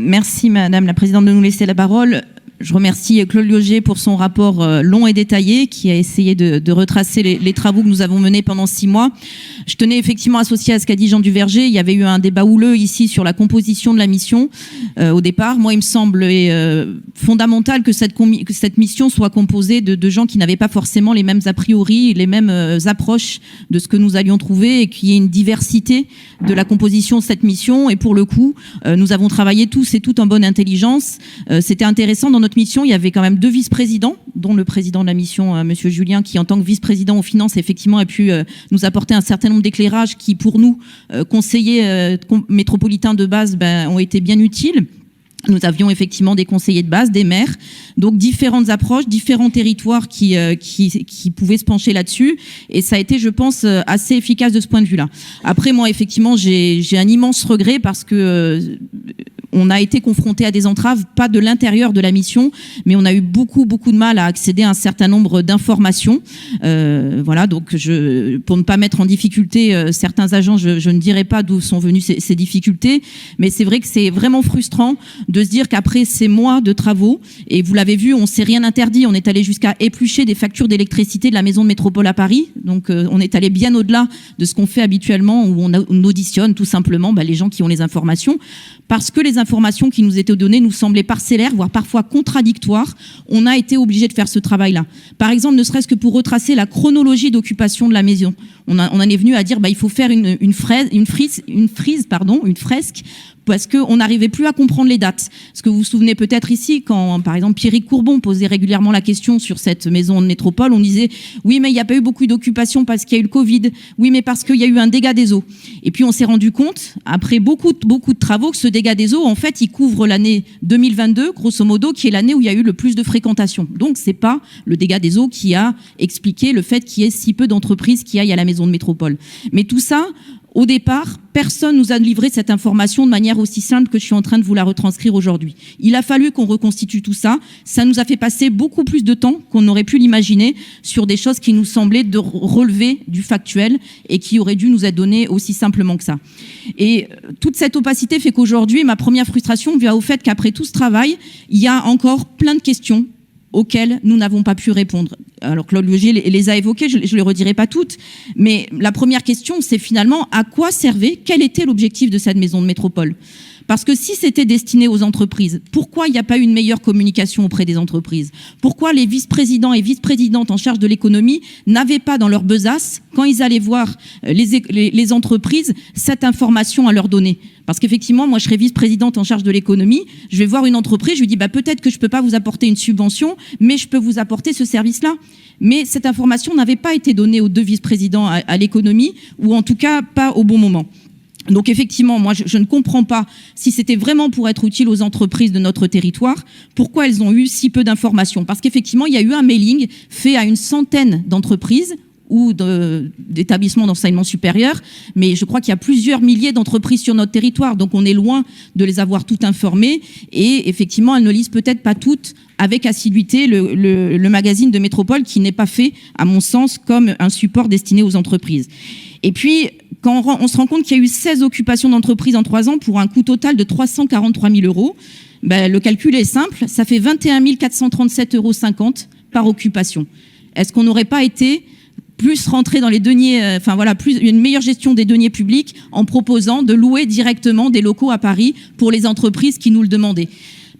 Merci Madame la Présidente de nous laisser la parole. Je remercie Claude Lioget pour son rapport long et détaillé qui a essayé de retracer les travaux que nous avons menés pendant 6 mois. Je tenais effectivement associé à ce qu'a dit Jean Duverger. Il y avait eu un débat houleux ici sur la composition de la mission au départ. Moi, il me semble fondamental que cette mission soit composée de gens qui n'avaient pas forcément les mêmes a priori, les mêmes approches de ce que nous allions trouver et qu'il y ait une diversité de la composition de cette mission. Et pour le coup, nous avons travaillé tous et toutes en bonne intelligence. C'était intéressant. Dans notre mission, il y avait quand même 2 vice-présidents, dont le président de la mission, Monsieur Julien, qui en tant que vice-président aux finances, effectivement, a pu nous apporter un certain nombre d'éclairages qui, pour nous, conseillers métropolitains de base, ont été bien utiles. Nous avions effectivement des conseillers de base, des maires, donc différentes approches, différents territoires qui pouvaient se pencher là-dessus. Et ça a été, je pense, assez efficace de ce point de vue-là. Après, moi, effectivement, j'ai un immense regret parce que on a été confronté à des entraves, pas de l'intérieur de la mission, mais on a eu beaucoup de mal à accéder à un certain nombre d'informations. Voilà, donc pour ne pas mettre en difficulté certains agents, je ne dirai pas d'où sont venues ces difficultés, mais c'est vrai que c'est vraiment frustrant de se dire qu'après ces mois de travaux, et vous l'avez vu, on s'est rien interdit, on est allé jusqu'à éplucher des factures d'électricité de la maison de métropole à Paris, donc on est allé bien au-delà de ce qu'on fait habituellement, où on auditionne tout simplement les gens qui ont les informations, parce que les informations qui nous étaient données nous semblaient parcellaires, voire parfois contradictoires. On a été obligé de faire ce travail-là. Par exemple, ne serait-ce que pour retracer la chronologie d'occupation de la maison. On en est venu à dire il faut faire une fresque, parce qu'on n'arrivait plus à comprendre les dates. Parce que vous vous souvenez peut-être ici, quand par exemple Pierrick Courbon posait régulièrement la question sur cette maison de métropole, on disait oui mais il n'y a pas eu beaucoup d'occupation parce qu'il y a eu le Covid, oui mais parce qu'il y a eu un dégât des eaux. Et puis on s'est rendu compte, après beaucoup de travaux, que ce dégât des eaux, en fait, il couvre l'année 2022, grosso modo, qui est l'année où il y a eu le plus de fréquentation. Donc c'est pas le dégât des eaux qui a expliqué le fait qu'il y ait si peu d'entreprises qui aillent à la maison de métropole. Mais tout ça, au départ, personne nous a livré cette information de manière aussi simple que je suis en train de vous la retranscrire aujourd'hui. Il a fallu qu'on reconstitue tout ça. Ça nous a fait passer beaucoup plus de temps qu'on n'aurait pu l'imaginer sur des choses qui nous semblaient de relever du factuel et qui auraient dû nous être données aussi simplement que ça. Et toute cette opacité fait qu'aujourd'hui, ma première frustration vient au fait qu'après tout ce travail, il y a encore plein de questions auxquelles nous n'avons pas pu répondre. Alors Claude Lioget les a évoquées, je ne les redirai pas toutes, mais la première question, c'est finalement à quoi servait, quel était l'objectif de cette maison de métropole ? Parce que si c'était destiné aux entreprises, pourquoi il n'y a pas eu une meilleure communication auprès des entreprises ? Pourquoi les vice-présidents et vice-présidentes en charge de l'économie n'avaient pas dans leur besace, quand ils allaient voir les entreprises, cette information à leur donner ? Parce qu'effectivement, moi, je serais vice-présidente en charge de l'économie, je vais voir une entreprise, je lui dis peut-être que je ne peux pas vous apporter une subvention, mais je peux vous apporter ce service-là. Mais cette information n'avait pas été donnée aux 2 vice-présidents à l'économie, ou en tout cas pas au bon moment. Donc effectivement, moi, je ne comprends pas si c'était vraiment pour être utile aux entreprises de notre territoire, pourquoi elles ont eu si peu d'informations. Parce qu'effectivement, il y a eu un mailing fait à une centaine d'entreprises ou d'établissements d'enseignement supérieur, mais je crois qu'il y a plusieurs milliers d'entreprises sur notre territoire, donc on est loin de les avoir toutes informées, et effectivement, elles ne lisent peut-être pas toutes avec assiduité le magazine de Métropole, qui n'est pas fait, à mon sens, comme un support destiné aux entreprises. Et puis, quand on se rend compte qu'il y a eu 16 occupations d'entreprises en 3 ans pour un coût total de 343 000 €, le calcul est simple, ça fait 21 437,50 € par occupation. Est-ce qu'on n'aurait pas été plus rentrer dans les deniers, une meilleure gestion des deniers publics en proposant de louer directement des locaux à Paris pour les entreprises qui nous le demandaient ?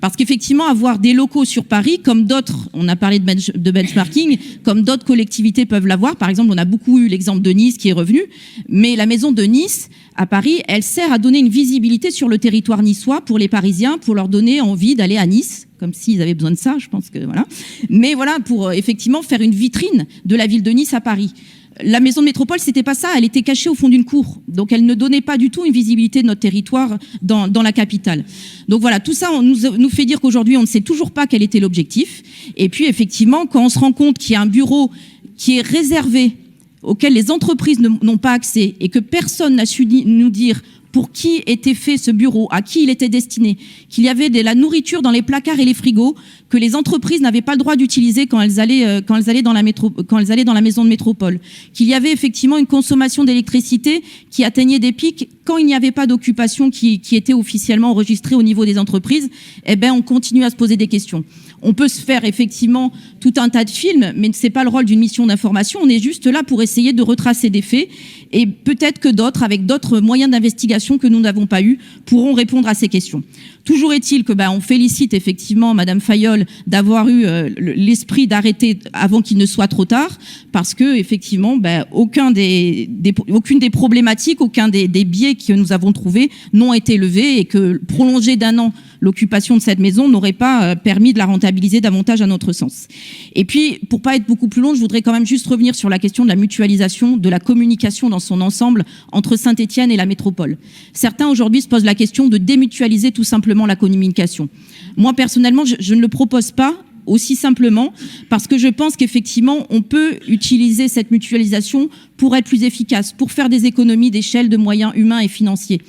Parce qu'effectivement, avoir des locaux sur Paris, comme d'autres, on a parlé de benchmarking, comme d'autres collectivités peuvent l'avoir. Par exemple, on a beaucoup eu l'exemple de Nice qui est revenu, mais la maison de Nice, à Paris, elle sert à donner une visibilité sur le territoire niçois pour les Parisiens, pour leur donner envie d'aller à Nice, comme s'ils avaient besoin de ça, je pense que voilà. Mais voilà, pour effectivement faire une vitrine de la ville de Nice à Paris. La maison de métropole, c'était pas ça, elle était cachée au fond d'une cour. Donc elle ne donnait pas du tout une visibilité de notre territoire dans la capitale. Donc voilà, tout ça nous fait dire qu'aujourd'hui, on ne sait toujours pas quel était l'objectif. Et puis effectivement, quand on se rend compte qu'il y a un bureau qui est réservé, auquel les entreprises n'ont pas accès, et que personne n'a su nous dire pour qui était fait ce bureau, à qui il était destiné, qu'il y avait de la nourriture dans les placards et les frigos, que les entreprises n'avaient pas le droit d'utiliser quand elles allaient dans la maison de métropole, qu'il y avait effectivement une consommation d'électricité qui atteignait des pics quand il n'y avait pas d'occupation qui était officiellement enregistrée au niveau des entreprises. Eh ben, on continue à se poser des questions. On peut se faire effectivement tout un tas de films, mais c'est pas le rôle d'une mission d'information. On est juste là pour essayer de retracer des faits, et peut-être que d'autres, avec d'autres moyens d'investigation que nous n'avons pas eu, pourront répondre à ces questions. Toujours est-il que on félicite effectivement Madame Fayolle d'avoir eu l'esprit d'arrêter avant qu'il ne soit trop tard, parce que effectivement aucune des problématiques, aucun des biais que nous avons trouvés n'ont été levés, et que prolonger d'1 an l'occupation de cette maison n'aurait pas permis de la rentabiliser davantage à notre sens. Et puis, pour pas être beaucoup plus long, je voudrais quand même juste revenir sur la question de la mutualisation, de la communication dans son ensemble entre Saint-Étienne et la métropole. Certains aujourd'hui se posent la question de démutualiser tout simplement la communication. Moi, personnellement, je ne le propose pas aussi simplement, parce que je pense qu'effectivement, on peut utiliser cette mutualisation pour être plus efficace, pour faire des économies d'échelle, de moyens humains et financiers.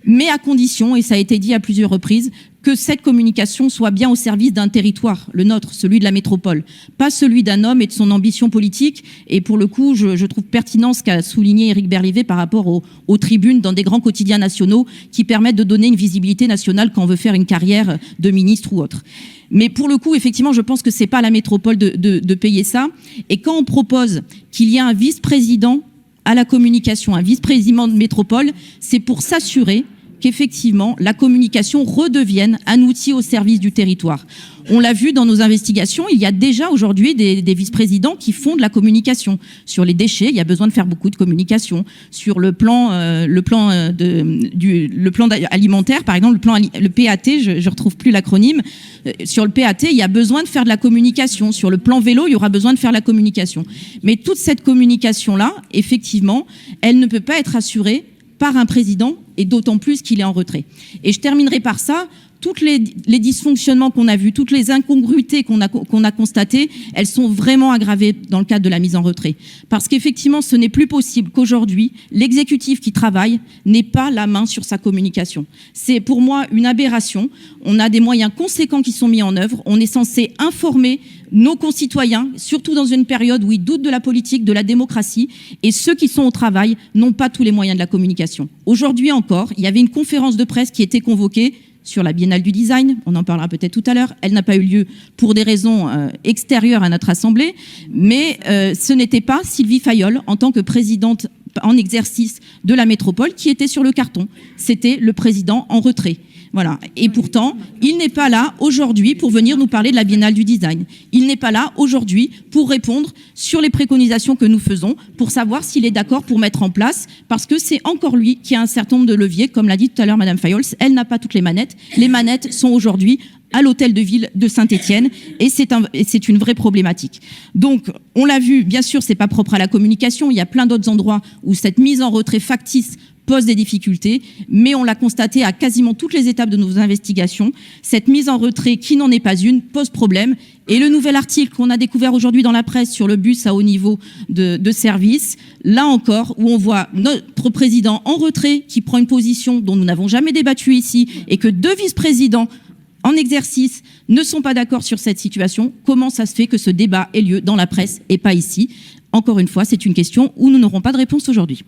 Mais à condition, et ça a été dit à plusieurs reprises, que cette communication soit bien au service d'un territoire, le nôtre, celui de la métropole, pas celui d'un homme et de son ambition politique. Et pour le coup, je trouve pertinent ce qu'a souligné Éric Berlivet par rapport aux tribunes dans des grands quotidiens nationaux qui permettent de donner une visibilité nationale quand on veut faire une carrière de ministre ou autre. Mais pour le coup, effectivement, je pense que c'est pas à la métropole de payer ça. Et quand on propose qu'il y ait un vice-président à la communication, un vice-président de métropole, c'est pour s'assurer qu'effectivement, la communication redevienne un outil au service du territoire. On l'a vu dans nos investigations, il y a déjà aujourd'hui des vice-présidents qui font de la communication. Sur les déchets, il y a besoin de faire beaucoup de communication. Sur le plan alimentaire, par exemple, le PAT, je retrouve plus l'acronyme. Sur le PAT, il y a besoin de faire de la communication. Sur le plan vélo, il y aura besoin de faire de la communication. Mais toute cette communication-là, effectivement, elle ne peut pas être assurée par un président, et d'autant plus qu'il est en retrait. Et je terminerai par ça. Toutes les dysfonctionnements qu'on a vus, toutes les incongruités qu'on a constatées, elles sont vraiment aggravées dans le cadre de la mise en retrait. Parce qu'effectivement, ce n'est plus possible qu'aujourd'hui, l'exécutif qui travaille n'ait pas la main sur sa communication. C'est pour moi une aberration. On a des moyens conséquents qui sont mis en œuvre. On est censé informer nos concitoyens, surtout dans une période où ils doutent de la politique, de la démocratie, et ceux qui sont au travail n'ont pas tous les moyens de la communication. Aujourd'hui encore, il y avait une conférence de presse qui était convoquée sur la Biennale du Design, on en parlera peut-être tout à l'heure. Elle n'a pas eu lieu pour des raisons extérieures à notre Assemblée, mais ce n'était pas Sylvie Fayolle, en tant que présidente en exercice de la métropole, qui était sur le carton. C'était le président en retrait. Voilà. Et pourtant, il n'est pas là aujourd'hui pour venir nous parler de la Biennale du Design. Il n'est pas là aujourd'hui pour répondre sur les préconisations que nous faisons, pour savoir s'il est d'accord pour mettre en place, parce que c'est encore lui qui a un certain nombre de leviers, comme l'a dit tout à l'heure Madame Fayolle. Elle n'a pas toutes les manettes. Les manettes sont aujourd'hui à l'hôtel de ville de Saint-Étienne, et c'est une vraie problématique. Donc, on l'a vu, bien sûr, c'est pas propre à la communication. Il y a plein d'autres endroits où cette mise en retrait factice pose des difficultés, mais on l'a constaté à quasiment toutes les étapes de nos investigations. Cette mise en retrait, qui n'en est pas une, pose problème. Et le nouvel article qu'on a découvert aujourd'hui dans la presse sur le bus à haut niveau de service, là encore, où on voit notre président en retrait, qui prend une position dont nous n'avons jamais débattu ici, et que 2 vice-présidents en exercice ne sont pas d'accord sur cette situation. Comment ça se fait que ce débat ait lieu dans la presse et pas ici? Encore une fois, c'est une question où nous n'aurons pas de réponse aujourd'hui.